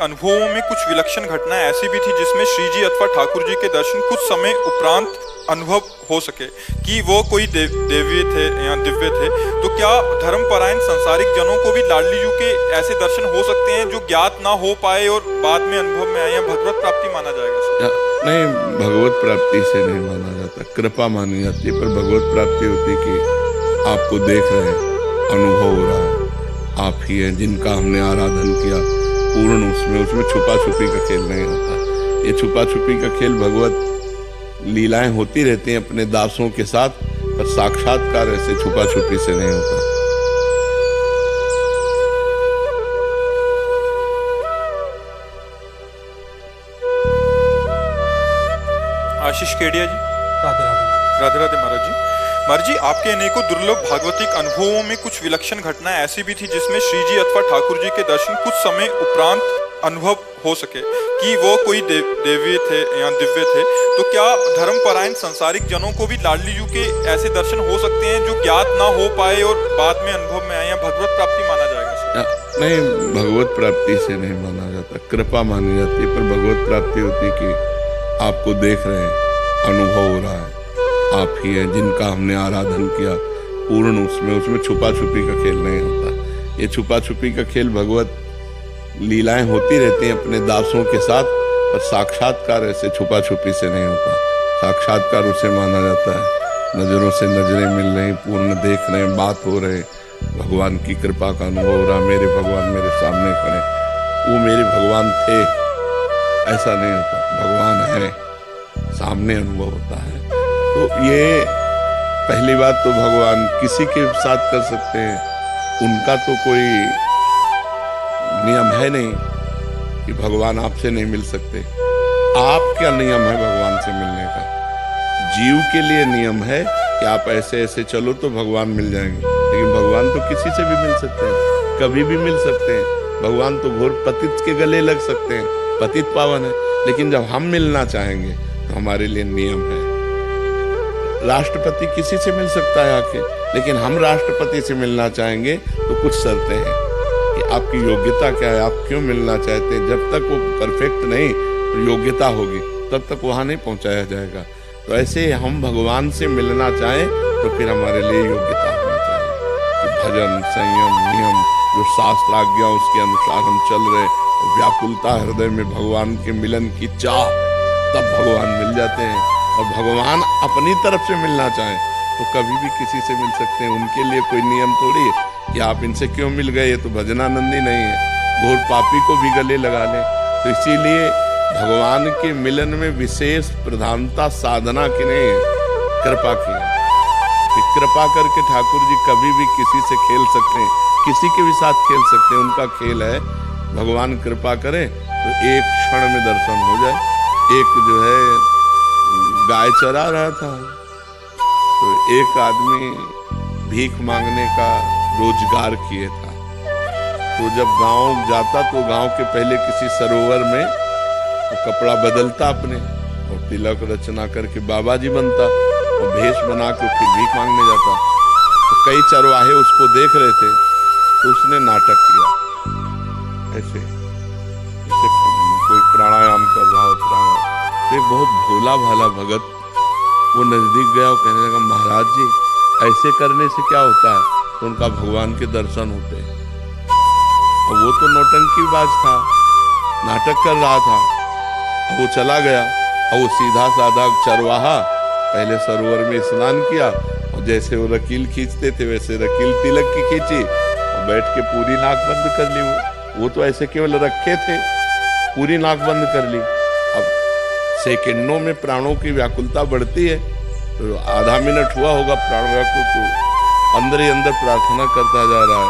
अनुभवों में कुछ विलक्षण घटनाएं ऐसी भी थी जिसमें श्री जी अथवा ठाकुर जी के दर्शन कुछ समय उपरांत अनुभव हो सके कि वो कोई दिव्य थे या दिव्य थे। तो क्या धर्मपरायण संसारिक जनों को भी लाडली जी के ऐसे दर्शन हो सकते हैं जो ज्ञात ना हो पाए और बाद में अनुभव में आए, या भगवत प्राप्ति माना जाएगा? नहीं, भगवत प्राप्ति से नहीं माना जाता, कृपा मानी जाती है। पर भगवत प्राप्ति होती कि आपको देख रहे हैं, अनुभव हो रहा है, आप ही हैं जिनका हमने आराधन किया पूर्ण। उसमें छुपा छुपी का खेल नहीं होता। ये छुपा छुपी का खेल भगवत लीलाएं होती रहती हैं अपने दासों के साथ, पर साक्षात्कार ऐसे छुपा छुपी से नहीं होता। आशीष केडिया जी, राधे राधे। राधे राधे महाराज जी। महाराज जी, आपके अनेकों दुर्लभ भागवतिक अनुभवों में कुछ विलक्षण घटनाएं ऐसी भी थी जिसमें श्री जी अथवा ठाकुर जी के दर्शन कुछ समय उपरांत अनुभव हो सके कि वो कोई दिव्य थे या दिव्य थे। तो क्या धर्मपरायण संसारिक जनों को भी लाडली जी के ऐसे दर्शन हो सकते हैं जो ज्ञात ना हो पाए और बाद में अनुभव में आए, या भगवत प्राप्ति माना जाएगा? नहीं, भगवत प्राप्ति से नहीं माना जाता, कृपा मानी जाती है। पर भगवत प्राप्ति होती कि आपको देख रहे हैं, अनुभव हो रहा है, आप ही हैं जिनका हमने आराधन किया पूर्ण। उसमें छुपा छुपी का खेल नहीं होता। ये छुपा छुपी का खेल भगवत लीलाएं होती रहती हैं अपने दासों के साथ, पर साक्षात्कार ऐसे छुपा छुपी से नहीं होता। साक्षात्कार उसे माना जाता है नजरों से नजरें मिल रही, पूर्ण देख रहे हैं, बात हो रहे, भगवान की कृपा का अनुभव हो रहा। मेरे भगवान मेरे सामने खड़े, वो मेरे भगवान थे ऐसा नहीं होता, भगवान है सामने अनुभव होता है। तो ये पहली बात तो भगवान किसी के साथ कर सकते हैं, उनका तो कोई नियम है नहीं कि भगवान आपसे नहीं मिल सकते। आप क्या नियम है भगवान से मिलने का? जीव के लिए नियम है कि आप ऐसे ऐसे चलो तो भगवान मिल जाएंगे, लेकिन भगवान तो किसी से भी मिल सकते हैं, कभी भी मिल सकते हैं। भगवान तो घोर पतित के गले लग सकते हैं, पतित पावन है। लेकिन जब हम मिलना चाहेंगे तो हमारे लिए नियम है। राष्ट्रपति किसी से मिल सकता है आके, लेकिन हम राष्ट्रपति से मिलना चाहेंगे तो कुछ शर्तें हैं कि आपकी योग्यता क्या है, आप क्यों मिलना चाहते हैं। जब तक वो परफेक्ट नहीं तो योग्यता होगी, तब तक वहाँ नहीं पहुँचाया जाएगा। तो ऐसे हम भगवान से मिलना चाहें तो फिर हमारे लिए योग्यता होनी चाहिए कि भजन, संयम, नियम, जो शास्त्र आज्ञा उसके अनुसार हम चल रहे, व्याकुलता हृदय में भगवान के मिलन की चाह, तब भगवान मिल जाते हैं। और भगवान अपनी तरफ से मिलना चाहें तो कभी भी किसी से मिल सकते हैं। उनके लिए कोई नियम थोड़ी है कि आप इनसे क्यों मिल गए, ये तो भजनानंदी नहीं है, घोर पापी को भी गले लगा लें। तो इसीलिए भगवान के मिलन में विशेष प्रधानता साधना की नहीं है, कृपा की है। कृपा करके ठाकुर जी कभी भी किसी से खेल सकते हैं, किसी के भी साथ खेल सकते हैं, उनका खेल है। भगवान कृपा करें तो एक क्षण में दर्शन हो जाए। एक जो है गाय चरा रहा था, तो एक आदमी भीख मांगने का रोजगार किए था। तो जब गांव जाता तो गांव के पहले किसी सरोवर में वो कपड़ा बदलता अपने, और तिलक रचना करके बाबा जी बनता, और भेष बना के फिर भीख मांगने जाता। तो कई चरवाहे उसको देख रहे थे, तो उसने नाटक किया ऐसे कोई प्राणायाम कर रहा हो। तो एक बहुत भोला भाला भगत वो नजदीक गया और कहने लगा, महाराज जी ऐसे करने से क्या होता है? तो उनका भगवान के दर्शन होते हैं। और वो तो नौटंकीबाज था, नाटक कर रहा था। और वो चला गया, और वो सीधा साधा चरवाहा पहले सरोवर में स्नान किया, और जैसे वो रकील खींचते थे वैसे रकील तिलक की खींची और बैठ के पूरी नाक बंद कर ली। वो तो ऐसे केवल रखे थे, पूरी नाक बंद कर ली। अब सेकंडों में प्राणों की व्याकुलता बढ़ती है, तो आधा मिनट हुआ होगा प्राण व्याकुल, तो अंदर ही अंदर प्रार्थना करता जा रहा है,